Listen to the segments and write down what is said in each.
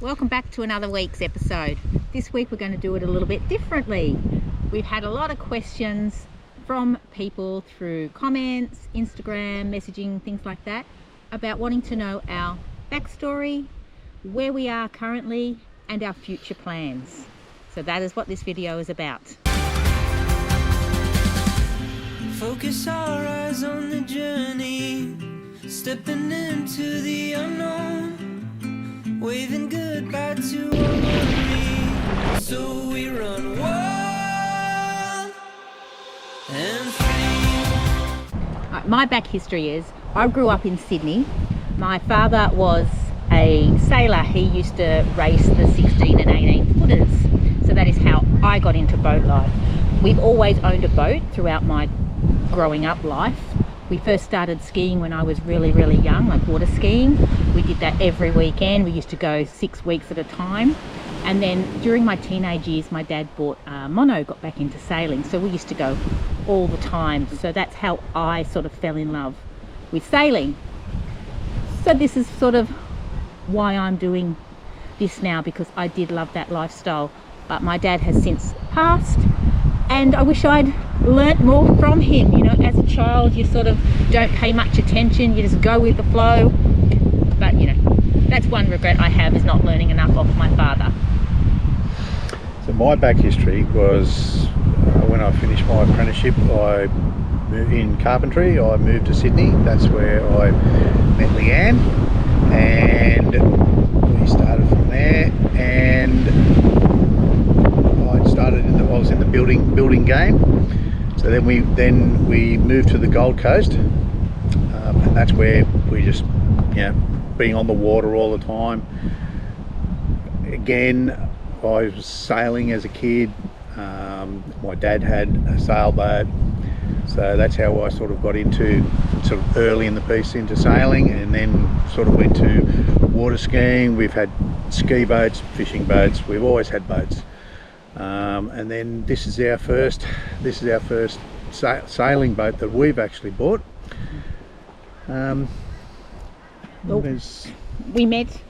Welcome back to another week's episode. This week we're going to do it a little bit differently. We've had a lot of questions from people through comments, Instagram, messaging, things like that, about wanting to know our backstory, where we are currently, and our future plans. So that is what this video is about. Focus our eyes on the journey, stepping into the unknown, waving goodbye to our worries, so we run wild and free. My back history is, I grew up in Sydney. My father was a sailor. He used to race the 16 and 18 footers. So that is how I got into boat life. We've always owned a boat throughout my growing up life. We first started skiing when I was really young, like water skiing. We did that every weekend. We used to go 6 weeks at a time. And then during my teenage years, my dad bought mono, got back into sailing. So we used to go all the time. So that's how I sort of fell in love with sailing. So this is sort of why I'm doing this now, because I did love that lifestyle. But my dad has since passed, and I wish I'd learnt more from him. You know, as a child, you sort of don't pay much attention, you just go with the flow. But you know, that's one regret I have, is not learning enough off my father. So my back history was when I finished my apprenticeship, I moved in carpentry. I moved to Sydney. That's where I met Leanne, and we started from there. And I was in the building game. So then we moved to the Gold Coast, and that's where we just, you know, being on the water all the time. Again, I was sailing as a kid. My dad had a sailboat, so that's how I sort of got into, sort of early in the piece, into sailing, and then sort of went to water skiing. We've had ski boats, fishing boats. We've always had boats. And then this is our first sailing boat that we've actually bought. We met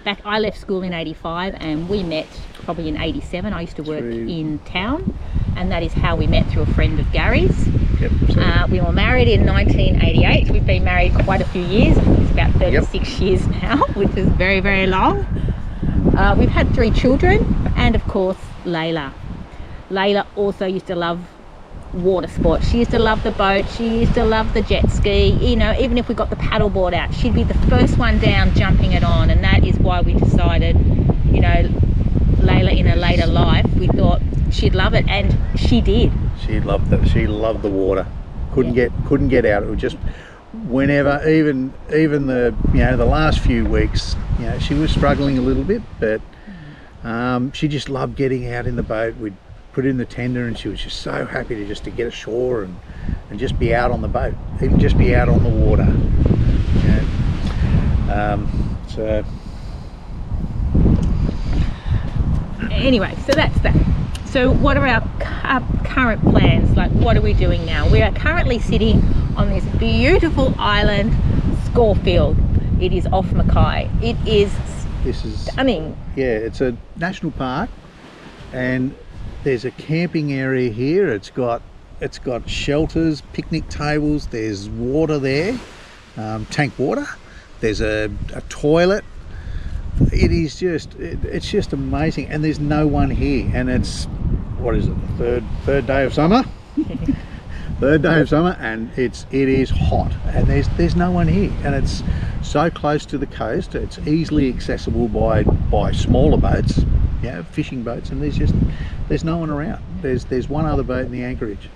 back, I left school in 85 and we met probably in 87. I used to work in town, and that is how we met, through a friend of Gary's. Yep, we were married in 1988. We've been married quite a few years. I think it's about 36 years now, which is very long. We've had 3 children, and of course Layla. Layla also used to love water sports. She used to love the boat, she used to love the jet ski. You know, even if we got the paddleboard out, she'd be the first one down jumping it on. And that is why we decided, you know, Layla in her later life, we thought she'd love it, and she did. She loved the water. Couldn't get out. It was just whenever, even the, you know, the last few weeks, you know, she was struggling a little bit, but she just loved getting out in the boat. We'd put in the tender, and she was just so happy to get ashore and just be out on the boat, even just be out on the water. You know? So anyway, so that's that. So what are our current plans? Like, what are we doing now? We are currently sitting on this beautiful island, Scorefield. It is off Mackay. This is stunning. Yeah, it's a national park, and there's a camping area here. It's got shelters, picnic tables. There's water there, tank water. There's a toilet. It's just amazing, and there's no one here. And it's, what is it, the third day of summer? Third day of summer, and it is hot, and there's no one here, and it's so close to the coast. It's easily accessible by smaller boats, you know, fishing boats, and there's no one around. There's one other boat in the anchorage.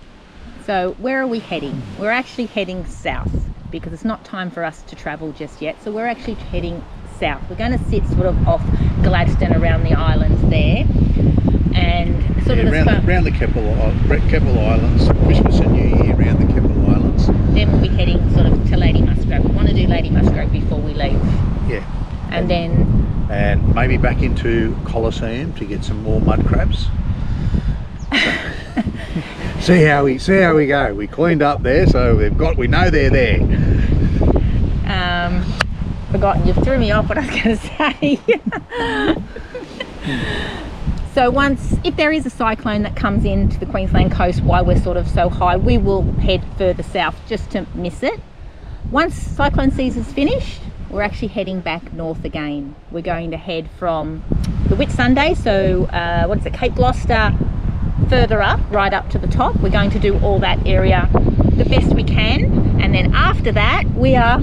So where are we heading? We're actually heading south, because it's not time for us to travel just yet. So we're actually heading south. We're going to sit sort of off Gladstone, around the islands there, and sort of around the Keppel Islands, Christmas and New Year, around the Keppel Islands. Then we'll be heading sort of to Lady Musgrave. We want to do Lady Musgrave before we leave. Yeah. And maybe back into Colosseum to get some more mud crabs. see how we go. We cleaned up there, so we know they're there. forgotten. You've threw me off what I was going to say. So if there is a cyclone that comes into the Queensland coast while we're sort of so high, we will head further south just to miss it. Once cyclone season's finished, we're actually heading back north again. We're going to head from the Whitsunday, so Cape Gloucester, further up, right up to the top. We're going to do all that area the best we can, and then after that we are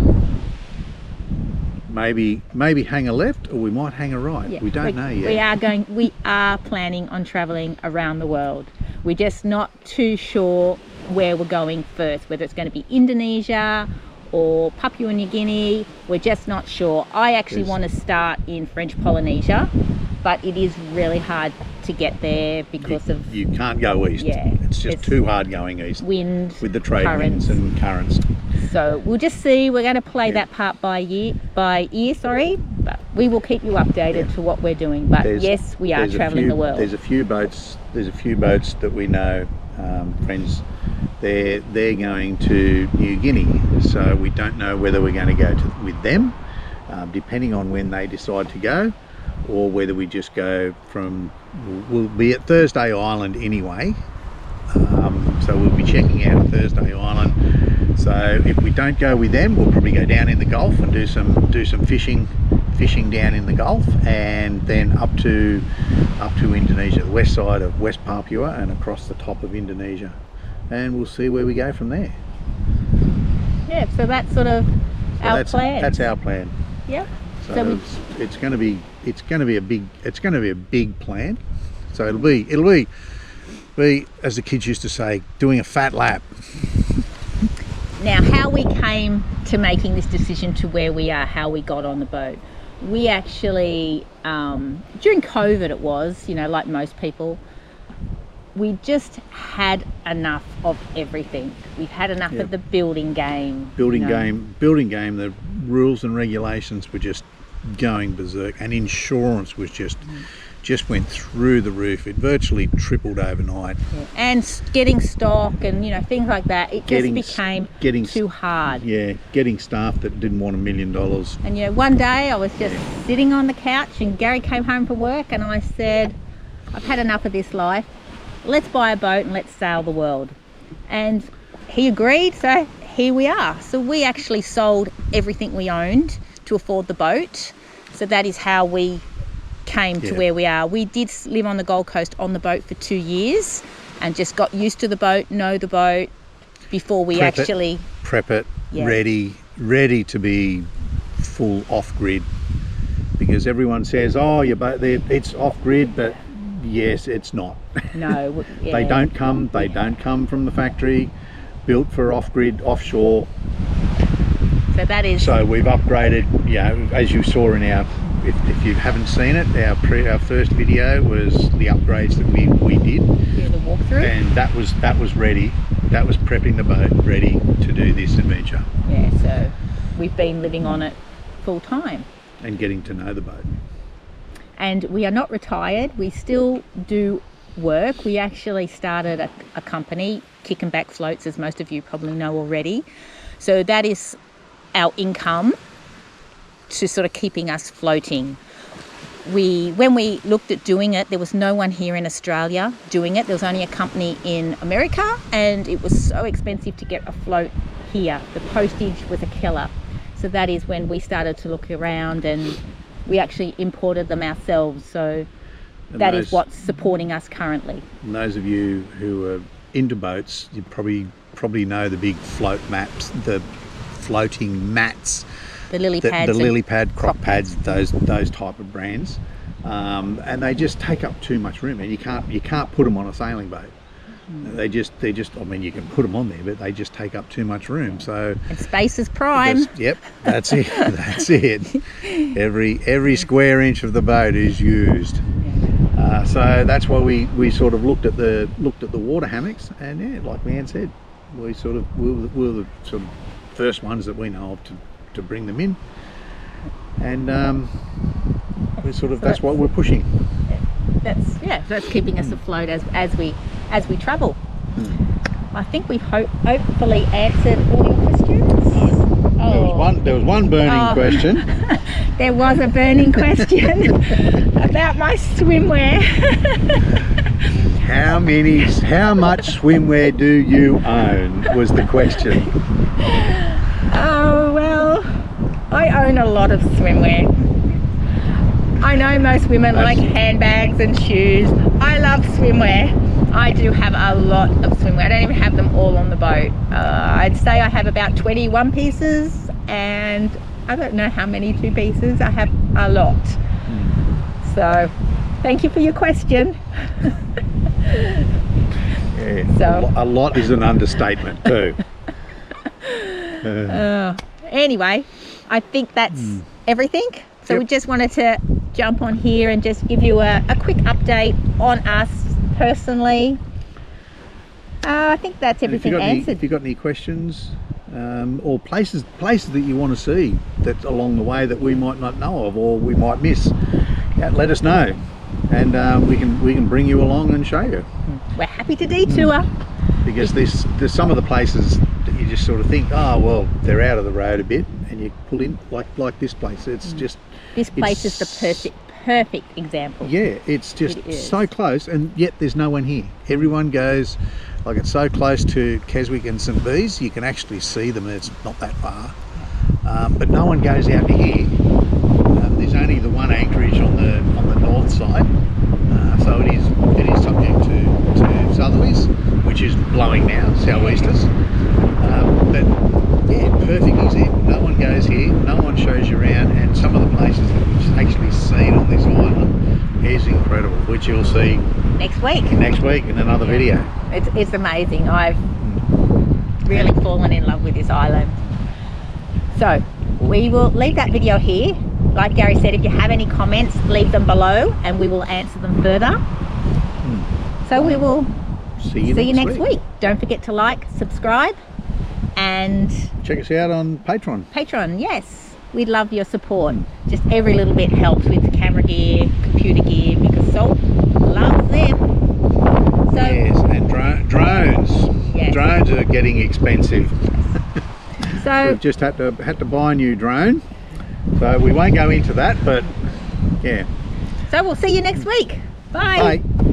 maybe hang a left, or we might hang a right. Yeah, we don't know yet. We are planning on traveling around the world. We're just not too sure where we're going first, whether it's going to be Indonesia or Papua New Guinea. We're just not sure. I actually want to start in French Polynesia, but it is really hard to get there because you can't go east. Yeah, it's just too hard going east. Wind, with the trade currents. winds and currents. So we'll just see. We're going to play that part by ear. But we will keep you updated to what we're doing. But yes, we are travelling the world. There's a few boats that we know, friends. They're going to New Guinea, so we don't know whether we're going to go with them, depending on when they decide to go, or whether we just go we'll be at Thursday Island anyway, so we'll be checking out Thursday Island. So if we don't go with them, we'll probably go down in the Gulf and do some fishing down in the Gulf, and then up to Indonesia, the west side of West Papua and across the top of Indonesia, and we'll see where we go from there. Yeah, so that's sort of our plan. That's our plan. Yep. So it's going to be a big plan. So it'll be as the kids used to say, doing a fat lap. Now, how we came to making this decision to where we are, how we got on the boat. We actually, during COVID it was, like most people, we just had enough of everything. We've had enough of the building game. Building game, the rules and regulations were just going berserk, and insurance was just went through the roof. It virtually tripled overnight. Yeah. And getting stock and things like that, it just became too hard. Yeah, getting staff that didn't want $1 million. And one day I was just sitting on the couch and Gary came home from work and I said, I've had enough of this life. Let's buy a boat and let's sail the world. And he agreed, so here we are. So we actually sold everything we owned to afford the boat. So that is how we came to where we are. We did live on the Gold Coast on the boat for 2 years and just got used to the boat, know the boat before we prep it, ready to be full off-grid, because everyone says, oh, your boat there, it's off-grid, but yes, it's not. No. Yeah. They don't come from the factory, built for off-grid, offshore. So that is. So we've upgraded, as you saw in our, if you haven't seen it, our first video was the upgrades that we did. Yeah, the walkthrough. And that was ready. That was prepping the boat ready to do this adventure. Yeah, so we've been living on it full time. And getting to know the boat. And we are not retired. We still do work. We actually started a company, Kick and Back Floats, as most of you probably know already. So that is our income to sort of keeping us floating. When we looked at doing it, there was no one here in Australia doing it. There was only a company in America, and it was so expensive to get a float here. The postage was a killer. So that is when we started to look around, and we actually imported them ourselves. So that is what's supporting us currently. And those of you who are into boats, you probably know the big float maps, the floating mats, the lily pads, the lily pad, croc pads, those type of brands, and they just take up too much room, and you can't put them on a sailing boat. They just I mean, you can put them on there, but they just take up too much room. So and space is prime. Yep, that's it. That's it. Every square inch of the boat is used. So that's why we sort of looked at the water hammocks, and like Leanne said, we were the sort of first ones that we know of to bring them in, and that's what we're pushing. That's keeping us afloat as we travel. I think we've hopefully answered all your questions. There was one burning question. There was a burning question about my swimwear. How much swimwear do you own? Was the question. Oh, well, I own a lot of swimwear. I know most women like handbags and shoes. I love swimwear. I do have a lot of swimwear. I don't even have them all on the boat. I'd say I have about 21 pieces, and I don't know how many 2 pieces. I have a lot. So thank you for your question. Yeah, So a lot is an understatement too. anyway, I think that's everything. So we just wanted to jump on here and just give you a quick update on us personally. I think that's everything answered. If you've got any questions or places that you want to see that's along the way that we might not know of or we might miss, let us know, and we can bring you along and show you. We're happy to detour. Because there's some of the places that you just sort of think, oh well, they're out of the road a bit, and you pull in like this place. It's just this place is the perfect example. Yeah, it's just so close, and yet there's no one here. Everyone goes, like, it's so close to Keswick and St Bees, you can actually see them. It's not that far, but no one goes out to here. There's only the one anchorage on the north side, so it is subject to southerlies, which is blowing now, southeasters. But yeah, perfect example. No one goes here, no one shows you around, and some of the places that we've actually seen on this island is incredible, which you'll see next week in another video. It's amazing. I've really fallen in love with this island. So we will leave that video here. Like Gary said, if you have any comments, leave them below and we will answer them further. So we will see you next week. Don't forget to like, subscribe, and check us out on Patreon. Yes, we'd love your support. Just every little bit helps with camera gear, computer gear, because Salt loves them. So yes, and drones. Yes. Drones are getting expensive. So we've just had to buy a new drone, so we won't go into that, but yeah. So we'll see you next week. Bye. Bye.